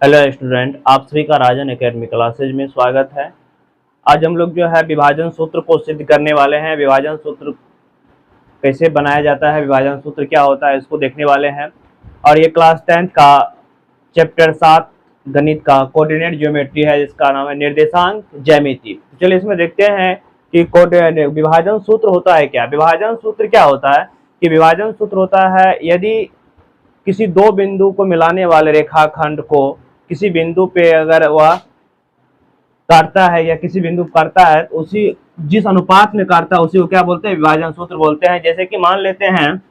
Hello student, आप सभी का राजन एकेडमी क्लासेज में स्वागत है। आज हम लोग जो है विभाजन सूत्र को सिद्ध करने वाले हैं। विभाजन सूत्र कैसे बनाया जाता है, विभाजन सूत्र क्या होता है, इसको देखने वाले हैं। और ये क्लास 10th का चैप्टर 7 गणित का कोऑर्डिनेट ज्योमेट्री है, जिसका नाम है निर्देशांक ज्यामिति। चलिए इसमें देखते हैं कि विभाजन सूत्र होता है क्या। विभाजन सूत्र क्या होता है कि विभाजन सूत्र होता है यदि किसी दो बिंदु को मिलाने वाले रेखाखंड को किसी बिंदु पे अगर वह काटता है या किसी बिंदु काटता है, उसी जिस अनुपात में काटता है उसी को क्या बोलते हैं, विभाजन सूत्र बोलते हैं। जैसे कि मान लेते हैं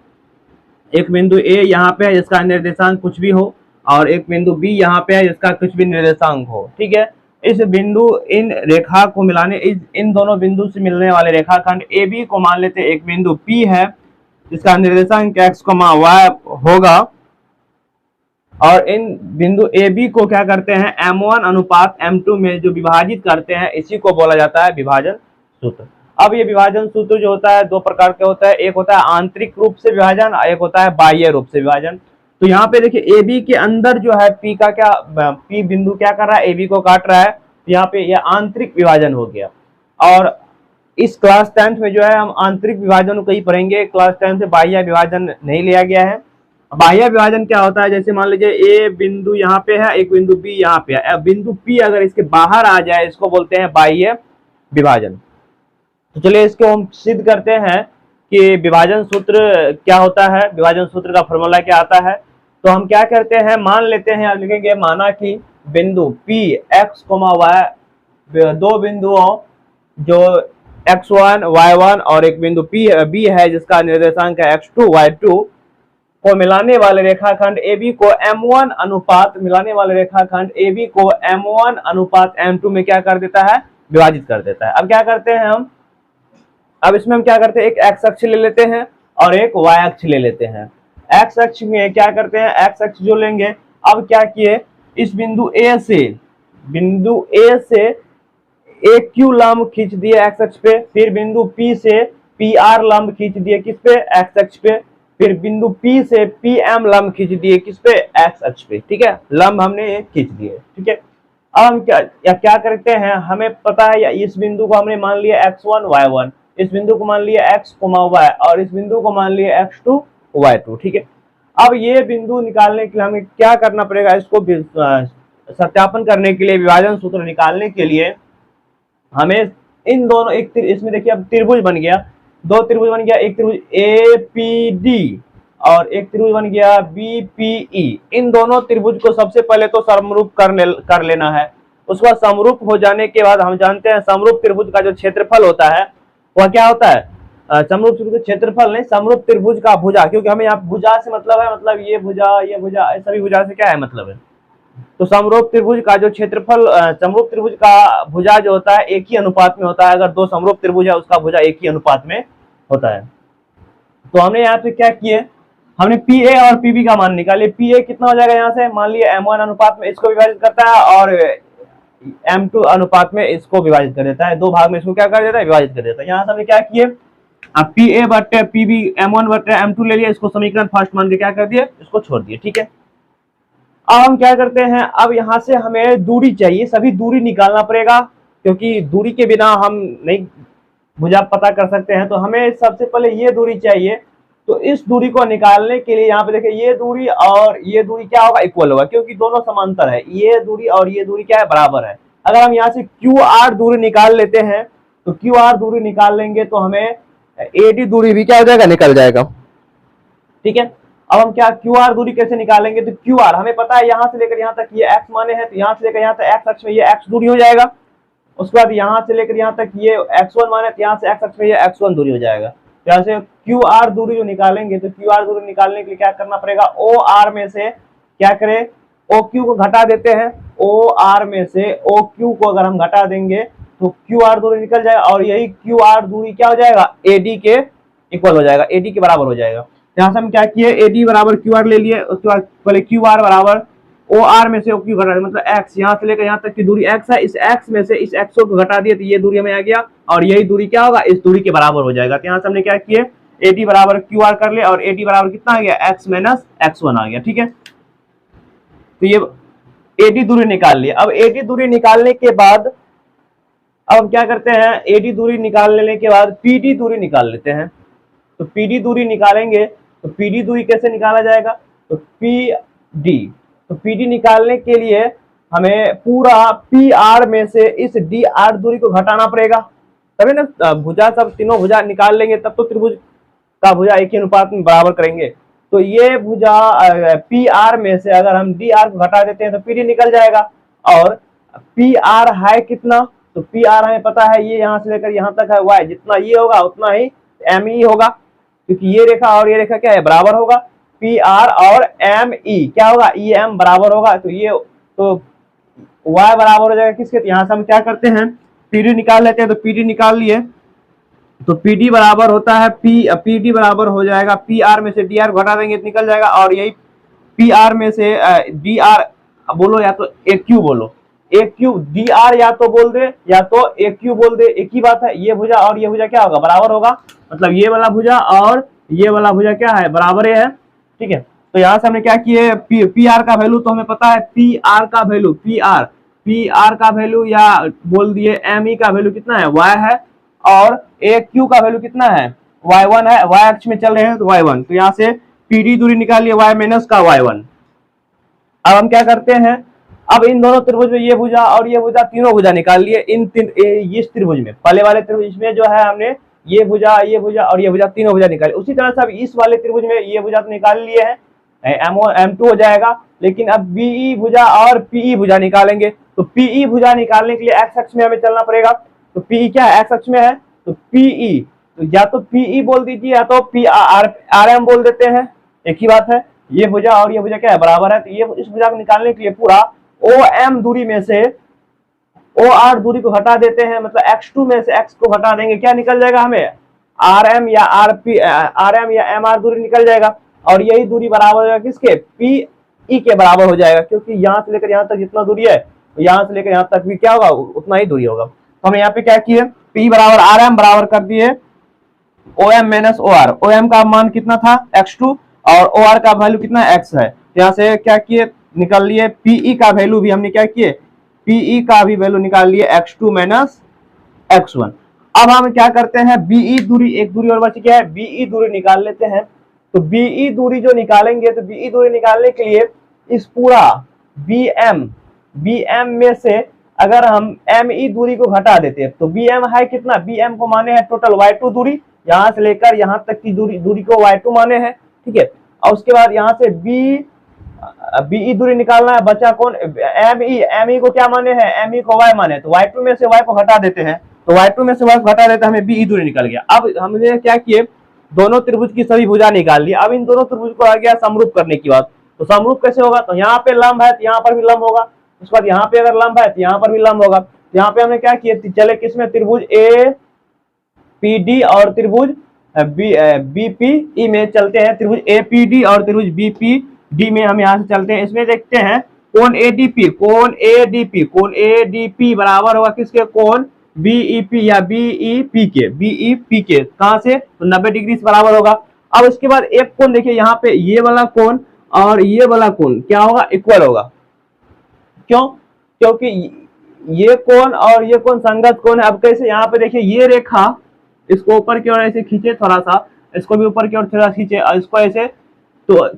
एक बिंदु ए यहाँ पे है जिसका निर्देशांक कुछ भी हो, और एक बिंदु बी यहाँ पे है जिसका कुछ भी निर्देशांक हो। ठीक है, इस बिंदु इन रेखा को मिलाने इन दोनों बिंदु से मिलने वाले रेखाखंड ए बी को मान लेते हैं एक बिंदु पी है जिसका निर्देशांक x, y होगा, और इन बिंदु ए बी को क्या करते हैं m1 अनुपात m2 में जो विभाजित करते हैं, इसी को बोला जाता है विभाजन सूत्र। अब ये विभाजन सूत्र जो होता है दो प्रकार के होता है, एक होता है आंतरिक रूप से विभाजन, एक होता है बाह्य रूप से विभाजन। तो यहाँ पे देखिए ए बी के अंदर जो है पी बिंदु क्या कर रहा है, ए बी को काट रहा है, तो यहाँ पे यह आंतरिक विभाजन हो गया। और इस क्लास 10th में जो है हम आंतरिक विभाजन को ही पढ़ेंगे। क्लास 10th से बाह्य विभाजन नहीं लिया गया है। बाह्य विभाजन क्या होता है, जैसे मान लीजिए ए बिंदु यहाँ पे है, एक बिंदु बी यहाँ पे है, बिंदु पी अगर इसके बाहर आ जाए इसको बोलते हैं बाह्य विभाजन। तो चलिए इसको हम सिद्ध करते हैं कि विभाजन सूत्र क्या होता है, विभाजन सूत्र का फॉर्मूला क्या आता है। तो हम क्या करते हैं, मान लेते हैं, आप लिखेंगे माना कि बिंदु पी x, y दो बिंदुओं जो x1 y1 और एक बिंदु पी बी है जिसका निर्देशांक है x2 y2 को मिलाने वाले रेखाखंड AB को M1 अनुपात मिलाने वाले रेखाखंड AB को M1 अनुपात M2 में क्या कर देता है, विभाजित कर देता है। अब क्या करते हैं हम, अब इसमें हम क्या करते हैं, एक x अक्ष ले लेते हैं और एक y अक्ष ले लेते हैं। x अक्ष में क्या करते हैं, x अक्ष जो लेंगे, अब क्या किए, इस बिंदु A से एक Q लंब खींच दिए x अक्ष पे, फिर बिंदु P से PR लंब खींच दिए किस पे, x अक्ष पे, फिर बिंदु P से PM लंब खींच दिए किस पे, x अक्ष पे। ठीक है, लंब हमने खींच दिए। ठीक है, अब हम क्या करते हैं, हमें पता है इस बिंदु को हमने मान लिया x1 y1, इस बिंदु को मान लिया x, y और इस बिंदु को मान लिया x2 y2। ठीक है, अब ये बिंदु निकालने के लिए हमें क्या करना पड़ेगा, इसको सत्यापन करने के लिए, विभाजन सूत्र निकालने के लिए हमें इन दोनों, एक इसमें देखिए अब त्रिभुज बन गया, दो त्रिभुज बन गया, एक त्रिभुज APD और एक त्रिभुज बन गया BPE। इन दोनों त्रिभुज को सबसे पहले तो समरूप कर लेना है। उसके बाद समरूप हो जाने के बाद हम जानते हैं समरूप त्रिभुज का जो क्षेत्रफल होता है वह क्या होता है, समरूप त्रिभुज का क्षेत्रफल नहीं, समरूप त्रिभुज का भुजा, क्योंकि हमें यहाँ भुजा से मतलब है, मतलब ये भुजा सभी भुजा से क्या है मतलब है। तो समरूप त्रिभुज का जो क्षेत्रफल, समरूप त्रिभुज का भुजा जो होता है एक ही अनुपात में होता है। अगर दो समरूप त्रिभुज है उसका भुजा एक ही अनुपात में होता है। तो हमने यहाँ पे क्या किए, हमने PA और PB का मान निकाले। PA कितना हो जाएगा, यहाँ से मान लिया M1 अनुपात में इसको विभाजित करता है और M2 अनुपात में इसको विभाजित कर देता है, दो भाग में इसको क्या कर देता है, विभाजित कर देता है। यहाँ से हमने क्या किए, अब PA बटे PB M1 बटे M2 ले लिया, इसको समीकरण फर्स्ट मान के क्या कर दिए, इसको छोड़ दिए। ठीक है, अब हम क्या करते हैं, अब यहाँ से हमें दूरी चाहिए, सभी दूरी निकालना पड़ेगा, क्योंकि दूरी के बिना हम नहीं भुजा पता कर सकते हैं। तो हमें सबसे पहले ये दूरी चाहिए। तो इस दूरी को निकालने के लिए यहाँ पे देखिए ये दूरी और ये दूरी क्या होगा, इक्वल होगा, क्योंकि दोनों समांतर है। ये दूरी और ये दूरी क्या है, बराबर है। अगर हम यहाँ से QR दूरी निकाल लेते हैं, तो QR दूरी निकाल लेंगे तो हमें AD दूरी भी क्या हो जाएगा, निकल जाएगा। ठीक है, अब हम क्या QR दूरी कैसे निकालेंगे, तो QR हमें पता है यहाँ से लेकर यहाँ तक ये x माने हैं, तो यहाँ से लेकर यहाँ तक x अक्ष में ये x दूरी हो जाएगा। उसके बाद यहाँ से लेकर यहाँ तक ये x1 माने, तो यहाँ से x अक्ष में ये x1 दूरी हो जाएगा। तो यहाँ से QR दूरी जो निकालेंगे, तो QR दूरी निकालने के लिए क्या करना पड़ेगा, OR में से क्या करें, OQ को घटा देते हैं। OR में से OQ को अगर हम घटा देंगे तो QR दूरी निकल जाएगा, और यही QR दूरी क्या हो जाएगा, AD के इक्वल हो जाएगा, AD के बराबर हो जाएगा। यहाँ से हम क्या किए, AD बराबर QR ले लिए, उसके बाद पहले QR बराबर OR में से OQ घटा, मतलब x, यहाँ से लेकर यहाँ तक की दूरी x है, इस x में से इस x को घटा दिए तो ये दूरी हमें आ गया, और यही दूरी क्या होगा, इस दूरी के बराबर हो जाएगा। तो यहाँ से हमने क्या किए, AD बराबर QR कर ले, और AD बराबर कितना आ गया, x माइनस x1 आ गया। ठीक है, तो ये एडी दूरी निकाल लिए। अब एडी दूरी निकालने के बाद अब हम क्या करते हैं, एडी दूरी निकाल लेने के बाद पीडी दूरी निकाल लेते हैं। तो पीडी दूरी निकालेंगे तो पीडी दूरी कैसे निकाला जाएगा, तो पीडी, तो पीडी निकालने के लिए हमें पूरा पी आर में से इस डी आर दूरी को घटाना पड़ेगा, तभी ना भुजा सब तीनों भुजा निकाल लेंगे, तब तो त्रिभुज का भुजा एक ही अनुपात में बराबर करेंगे। तो ये भुजा पी आर में से अगर हम डी आर को घटा देते हैं तो पीडी निकल जाएगा। और पी आर है कितना, तो पी आर हमें पता है ये यहाँ से लेकर यहाँ तक है वाई, जितना ये होगा उतना ही एम ई होगा, क्योंकि ये रेखा और ये रेखा क्या है, बराबर होगा। पी आर और एम ई क्या होगा, ई एम बराबर होगा। तो ये तो y बराबर हो जाएगा किसके, तो यहाँ से हम क्या करते हैं पीडी निकाल लेते हैं। तो पीडी निकाल लिए तो पीडी बराबर होता है पीडी बराबर हो जाएगा पी आर में से डी आर घटा देंगे तो निकल जाएगा। और यही पी आर में से डी आर बोलो या तो ए क्यू बोलो, ए क्यू डी आर या तो बोल दे या तो ए क्यू बोल दे, एक ही बात है। ये भुजा और ये भुजा क्या होगा, बराबर होगा, मतलब ये वाला भुजा और ये वाला भुजा क्या है, बराबर है, ठीक है। तो यहाँ से हमने क्या किए, पी आर का वैल्यू तो हमें पता है, पी आर का वैल्यू पी आर का वैल्यू या बोल दिए एम ई का वैल्यू कितना है, वाई है, और ए क्यू का वैल्यू कितना है, वाई वन है, वाई अक्ष में चल रहे हैं तो वाई वन। तो यहाँ से पीडी दूरी निकालिए वाई माइनस का वाई वन। अब हम क्या करते हैं, अब इन दोनों त्रिभुज में ये भुजा और ये भुजा तीनों भुजा निकाल लिए इस त्रिभुज में, पहले वाले त्रिभुज में जो है हमने ये भुजा और ये भुजा तीनों भुजा निकाली। उसी तरह से अब इस वाले त्रिभुज में ये भुजा तो निकाल लिए हैं, M2 हो जाएगा, लेकिन अब बीई भुजा और पीई भुजा निकालेंगे। तो पीई भुजा निकालने के लिए एक्स अक्ष में हमें चलना पड़ेगा। तो पीई क्या है, एक्स अक्ष में है, तो पीई तो या तो पीई बोल दीजिए या तो पी आर एम बोल देते हैं, एक ही बात है। ये भुजा और ये भुजा क्या है, बराबर है। तो ये इस भुजा को निकालने के लिए पूरा ओ एम दूरी में से ओ आर दूरी को हटा देते हैं, मतलब x2 में से x को हटा देंगे, क्या निकल जाएगा हमें, आर एम या एम आर दूरी निकल जाएगा। और यही दूरी बराबर हो जाएगा किसके, पी ई के बराबर हो जाएगा, क्योंकि यहाँ से लेकर यहाँ तक जितना दूरी है तो यहाँ से लेकर यहाँ तक भी क्या होगा, उतना ही दूरी होगा। तो हम यहाँ पे क्या किए, पी बराबर आर एम बराबर कर दिए O M minus O R. O M का मान कितना था x2 और ओ आर का वैल्यू कितना x है। यहाँ से क्या किए, निकाल लिए पीई का वैल्यू भी हमने क्या किए, पीई का भी वैल्यू निकाल लिए x2 माइनस x1। अब हम क्या करते हैं, बीई दूरी, एक दूरी और बच गया है, बीई दूरी निकाल लेते हैं। तो बीई दूरी जो निकालेंगे, तो बीई दूरी निकालने के लिए इस पूरा बीएम में से अगर हम एमई दूरी को घटा देते हैं तो बीएम है कितना, बीएम को माने हैं टोटल y2 दूरी, यहां से लेकर यहां तक की दूरी को y2 माने हैं, ठीक है। और उसके बाद यहां से बीई दूरी निकालना है, बचा कौन, एमई को क्या माने हैं, एमई को y माने, तो y2 में से y को घटा देते हैं, तो y2 में से y को घटा देते हैं, हमें बीई दूरी निकल गया। अब हमने क्या किए, दोनों त्रिभुज की सभी भुजा निकाल ली। अब इन दोनों त्रिभुज को आ गया समरूप करने की बात। तो समरूप कैसे होगा, तो यहाँ पे लंब है तो यहाँ पर भी लंब होगा, उसके बाद यहाँ पे अगर लंब है तो यहाँ पर भी लंब होगा। यहाँ पे हमने क्या किया, चले किसमें, त्रिभुज ए पी डी और त्रिभुज बी पी ई में चलते हैं। त्रिभुज ए पी डी और त्रिभुज बी पी डी में हम यहाँ से चलते हैं। इसमें देखते हैं कोण एडीपी बराबर होगा किसके, कोण बीईपी या बीईपी के, कहां से, तो 90 डिग्री से बराबर होगा। अब इसके बाद एक कोण देखिए, यहाँ पे ये वाला कोण और ये वाला कोण क्या होगा, इक्वल होगा। क्यों, क्योंकि ये कोण और ये कोण संगत कोण है। अब कैसे, यहाँ पे देखिए ये रेखा इसको ऊपर की ओर ऐसे खींचे, थोड़ा सा इसको भी ऊपर की ओर थोड़ा खींचे और इसको ऐसे, तो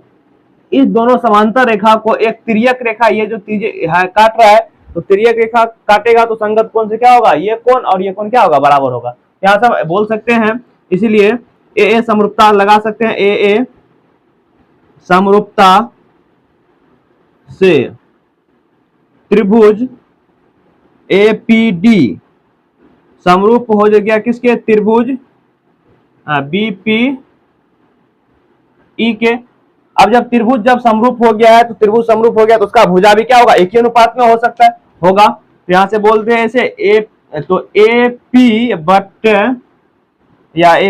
इस दोनों समांतर रेखा को एक तिर्यक रेखा, ये जो काट रहा है, तो तिर्यक रेखा काटेगा तो संगत कोण से क्या होगा, ये कोण और ये कोण क्या होगा, बराबर होगा। यहाँ से हम बोल सकते हैं, इसीलिए ए समरूपता लगा सकते हैं, ए समरूपता से त्रिभुज एपीडी समरूप हो गया किसके, त्रिभुज बीपी ई के। अब जब त्रिभुज जब समरूप हो गया है, तो त्रिभुज समरूप हो गया तो उसका भुजा भी क्या होगा, एक ही अनुपात में हो सकता है, होगा। तो यहां से बोलते हैं इसे ए, तो ए पी बट या ए,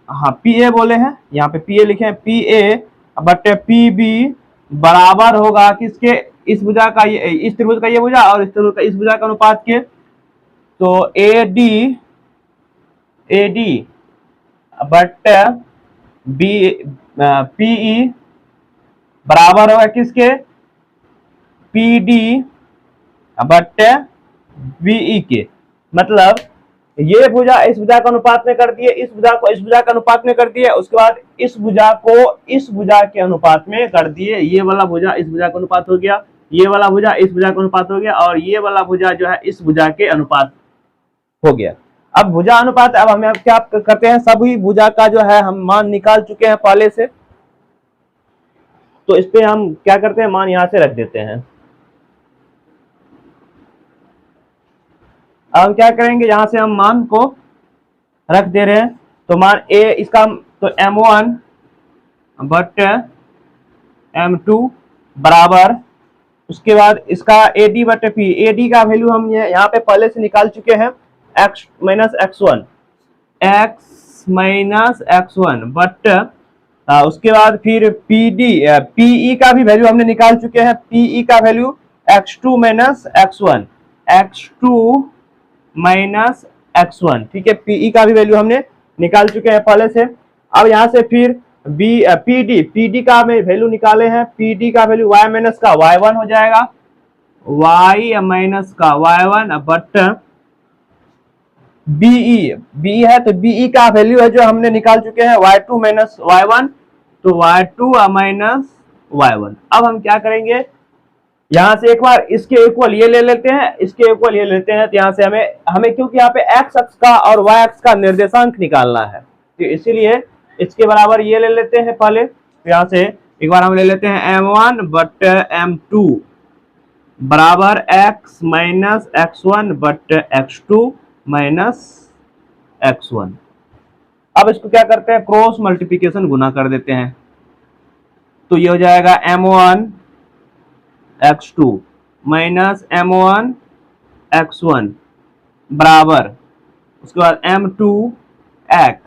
हाँ पी ए बोले हैं, यहाँ पे पी ए लिखे हैं, P A but P B बराबर होगा किसके, इस भुजा का ये, इस त्रिभुज का ये भुजा और इस त्रिभुज का इस भुजा का अनुपात के। तो A D but B P E बराबर होगा किसके, पी डी बट्टे बीई के। मतलब ये भुजा इस भुजा का अनुपात में कर दिए, इस भुजा को इस भुजा के अनुपात में कर दिए, उसके बाद इस भुजा को इस भुजा के अनुपात में कर दिए। ये वाला भुजा इस भुजा का अनुपात हो गया, ये वाला भुजा इस भुजा का अनुपात हो गया, और ये वाला भुजा जो है इस भुजा के अनुपात हो गया। अब भुजा अनुपात, अब हमें क्या करते हैं, सभी भुजा का जो है हम मान निकाल चुके हैं पहले से, तो इस पे हम क्या करते हैं, मान यहां से रख देते हैं। अब हम क्या करेंगे, यहां से हम मान को रख दे रहे हैं, तो मान ए इसका तो m1 बट्टे m2 बराबर, उसके बाद इसका AD बटे P, AD का वैल्यू हम यहाँ पे पहले से निकाल चुके हैं, x माइनस x1 बट उसके बाद फिर PE का भी वैल्यू हमने निकाल चुके हैं, PE का वैल्यू x2 माइनस x1, ठीक है, PE का भी वैल्यू हमने निकाल चुके हैं पहले से। अब यहाँ से फिर PD का हमें वैल्यू निकाले हैं, PD का वैल्यू y माइनस का y1 हो जाएगा, y माइनस का y1 बट BE है, तो BE का वैल्यू है जो हमने निकाल चुके हैं y2 माइनस y1, तो y2 माइनस y1। अब हम क्या करेंगे, यहां से एक बार इसके इक्वल ये ले लेते हैं, इसके इक्वल ये लेते हैं, तो यहां से हमें क्योंकि यहाँ पे x अक्ष का और y अक्ष का निर्देशांक निकालना है, तो इसीलिए इसके बराबर ये ले लेते हैं पहले। तो यहाँ से एक बार हम ले लेते हैं m1 बट m2 बराबर x minus x1 but x2 minus x1। अब इसको क्या करते हैं, क्रॉस मल्टीप्लिकेशन, गुना कर देते हैं, तो ये हो जाएगा m1 x2 minus m1 x1 बराबर, उसके बाद m2 x,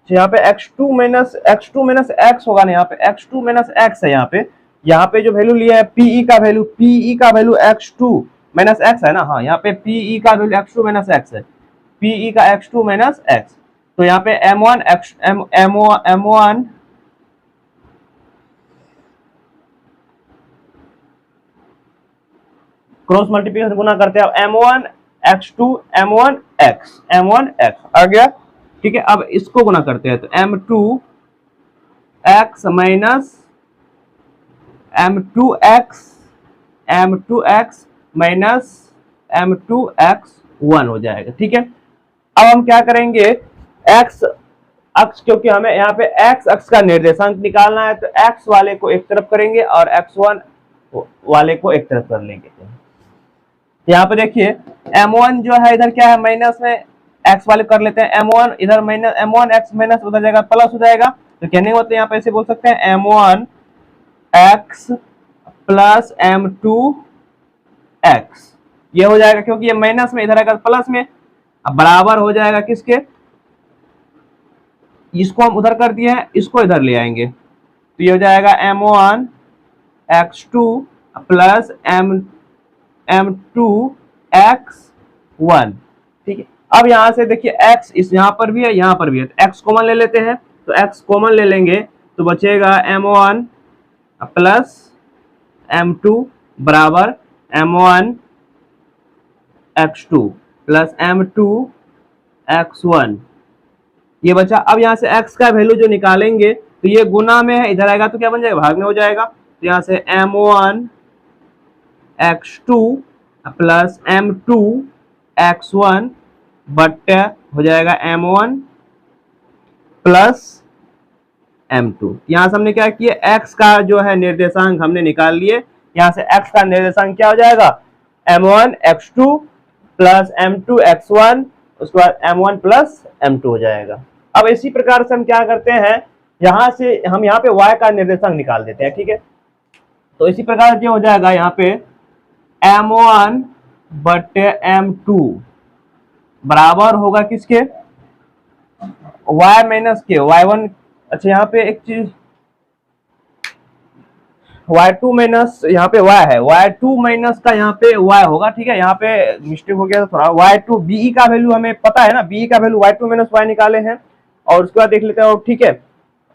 यहाँ पे x2 माइनस x होगा ना, यहाँ पे x2 माइनस x है, यहाँ पे जो वैल्यू लिया है PE का वैल्यू x2 माइनस x है ना, हाँ यहाँ पे PE का वैल्यू x2 माइनस x है, PE का x2 माइनस x, तो यहाँ पे m1 क्रॉस मल्टीप्लिकेशन गुना करते हैं, m1 x2 m1 x आ गया, ठीक है। अब इसको गुना करते हैं, तो m2 x minus m2 x minus m2 x1 हो जाएगा, ठीक है। अब हम क्या करेंगे, x अक्ष, क्योंकि हमें यहाँ पे x अक्ष का निर्देशांक निकालना है, तो x वाले को एक तरफ करेंगे और x1 वाले को एक तरफ कर लेंगे। यहाँ पे देखिए m1 जो है इधर क्या है, माइनस में, x वाले कर लेते हैं m1 इधर माइनस, m1 x माइनस उधर जाएगा प्लस हो जाएगा, तो कहने का मतलब यहाँ पे ऐसे बोल सकते हैं m1 x plus m2 x, ये हो जाएगा, क्योंकि ये माइनस में इधर आएगा प्लस में, अब बराबर हो जाएगा किसके, इसको हम उधर कर दिए हैं, इसको इधर ले आएंगे, तो ये हो जाएगा m1 x2 plus m2 x1, ठीक है। अब यहां से देखिए x इस यहां पर भी है, यहां पर भी है, तो x कॉमन ले लेते हैं, तो x कॉमन ले लेंगे तो बचेगा m1 प्लस m2 बराबर m1 x2 plus m2 x1, ये बचा। अब यहाँ से x का वैल्यू जो निकालेंगे, तो ये गुना में है, इधर आएगा तो क्या बन जाएगा, भाग में हो जाएगा, तो यहाँ से m1 x2 plus m2 x1 बट्टे हो जाएगा m1 प्लस m2। यहाँ से हमने क्या किया, x का जो है निर्देशांक हमने निकाल लिए, यहाँ से x का निर्देशांक क्या हो जाएगा, m1 x2 plus m2 x1, उसके बाद m1 प्लस m2 हो जाएगा। अब इसी प्रकार से हम क्या करते हैं, यहाँ से हम यहाँ पे y का निर्देशांक निकाल देते हैं, ठीक है। तो इसी प्रकार क्या हो जाएगा, यहाँ पे m1 बट्टे m2 बराबर होगा किसके, y माइनस के y1, अच्छा यहाँ पे एक चीज y2 माइनस, यहाँ पे y है, y2 माइनस का यहाँ पे y होगा, ठीक है, यहाँ पे मिस्टेक हो गया था थोड़ा। y2 BE का वैल्यू हमें पता है ना, BE का वैल्यू y2 माइनस y निकाले हैं, और उसके बाद देख लेते हैं, ठीक है,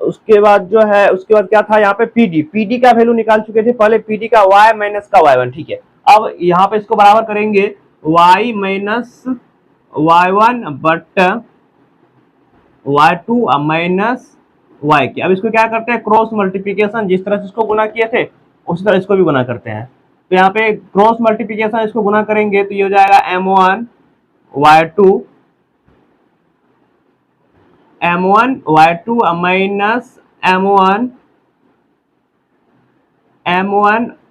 उसके बाद जो है, उसके बाद क्या था यहाँ पे पीडी, पीडी का वैल्यू निकाल चुके थे पहले, पीडी का y माइनस का y1, ठीक है। अब यहाँ पे इसको बराबर करेंगे y minus y1 but y2 minus y के। अब इसको क्या करते हैं, क्रॉस मल्टीप्लिकेशन, जिस तरह से इसको गुना किए थे उसी तरह इसको भी गुना करते हैं। तो यहाँ पे क्रॉस मल्टीप्लिकेशन इसको गुना करेंगे तो ये हो जाएगा m1 y2 minus m1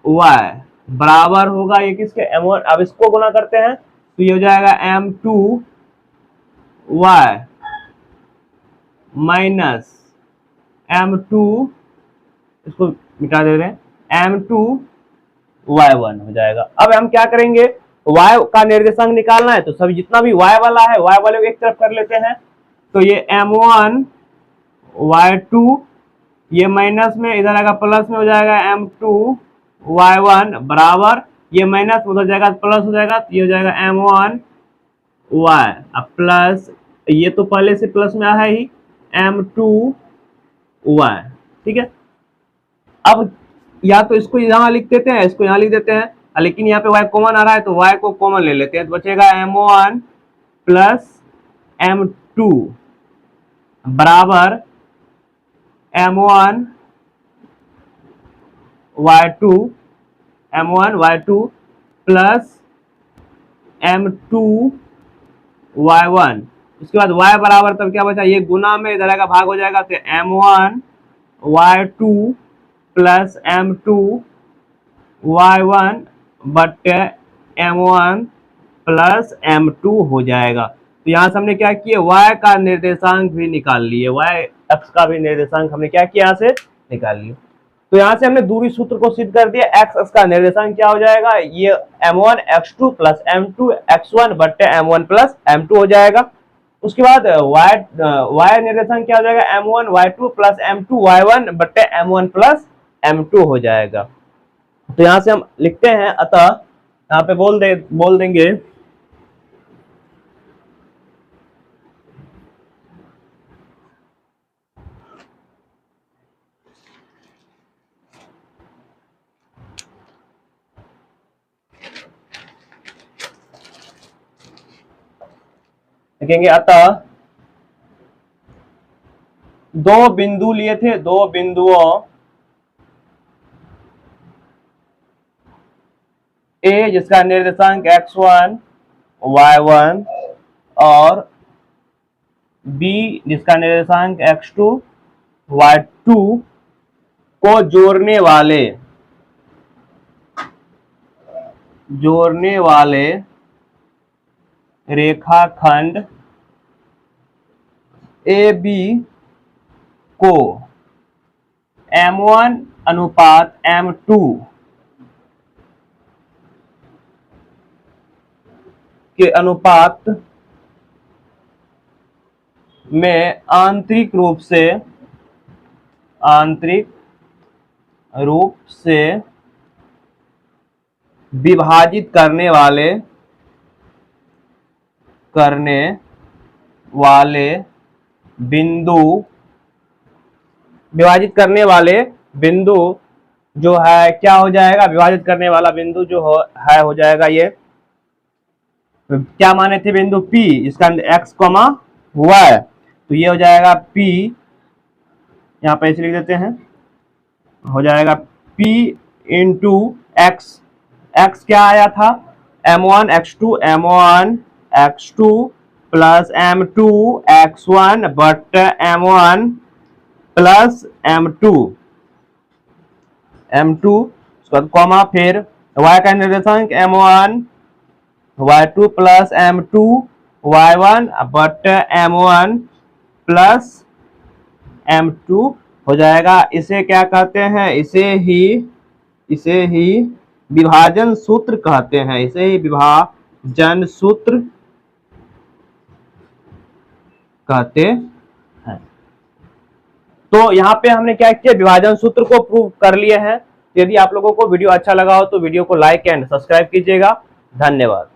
y बराबर होगा ये किसके, m1। अब इसको गुना करते हैं तो ये हो जाएगा m2 y माइनस m2, इसको मिटा दे रहे हैं, m2 y1 हो जाएगा। अब हम क्या करेंगे, y का निर्देशांक निकालना है तो सभी जितना भी y वाला है y वाले को एक तरफ कर लेते हैं। तो ये m1 y2 ये माइनस में, इधर आएगा प्लस में, हो जाएगा m2 y1 बराबर, ये माइनस उधर जाएगा प्लस हो जाएगा, तो ये हो जाएगा m1 y। अब प्लस, ये तो पहले से प्लस में है ही, m2 y, ठीक है। अब या तो इसको यहाँ लिख देते हैं, इसको यहाँ लिख देते हैं, लेकिन यहाँ पे y कॉमन आ रहा है तो y को कॉमन ले लेते हैं, तो बचेगा m1 प्लस m2 बराबर m1 y2 plus m2 y1। उसके बाद y बराबर तब क्या बचा, ये गुना में इधर का भाग हो जाएगा, तो m1 y2 plus m2 y1 बटे m1 प्लस m2 हो जाएगा। तो यहाँ से हमने क्या किया, y का निर्देशांक भी निकाल लिए, y x का भी निर्देशांक हमने क्या किया, यहाँ से निकाल लिया। तो यहाँ से हमने दूरी सूत्र को सिद्ध कर दिया, x का निर्देशांक क्या हो जाएगा, ये m1 x2 plus m2 x1 बटे m1 प्लस m2 हो जाएगा। उसके बाद y निर्देशांक क्या हो जाएगा, m1 y2 plus m2 y1 बटे m1 प्लस m2 हो जाएगा। तो यहाँ से हम लिखते हैं, अतः यहाँ पे बोल देंगे लिखेंगे, अतः दो बिंदु लिए थे, दो बिंदुओं A जिसका निर्देशांक x1 y1 और B जिसका निर्देशांक x2 y2 को जोड़ने वाले रेखाखंड AB को m1 अनुपात m2 के अनुपात में आंतरिक रूप से विभाजित करने वाले बिंदु जो है क्या हो जाएगा, विभाजित करने वाला बिंदु जो हो जाएगा, ये क्या माने थे, बिंदु P, इसका x, y, तो ये हो जाएगा P, यहाँ पे ऐसे लिख देते हैं, हो जाएगा P इंटू x। x क्या आया था, m1 x2 plus m2 x1 but m1 plus m2 उसके बाद कॉमा, फिर y का निर्देशांक m1 y2 plus m2 y1 but m1 plus m2 हो जाएगा। इसे क्या कहते हैं, इसे ही विभाजन सूत्र कहते हैं, इसे ही विभाजन सूत्र कहते हैं। तो यहाँ पे हमने क्या किया, विभाजन सूत्र को प्रूव कर लिए हैं। यदि आप लोगों को वीडियो अच्छा लगा हो तो वीडियो को लाइक एंड सब्सक्राइब कीजिएगा। धन्यवाद।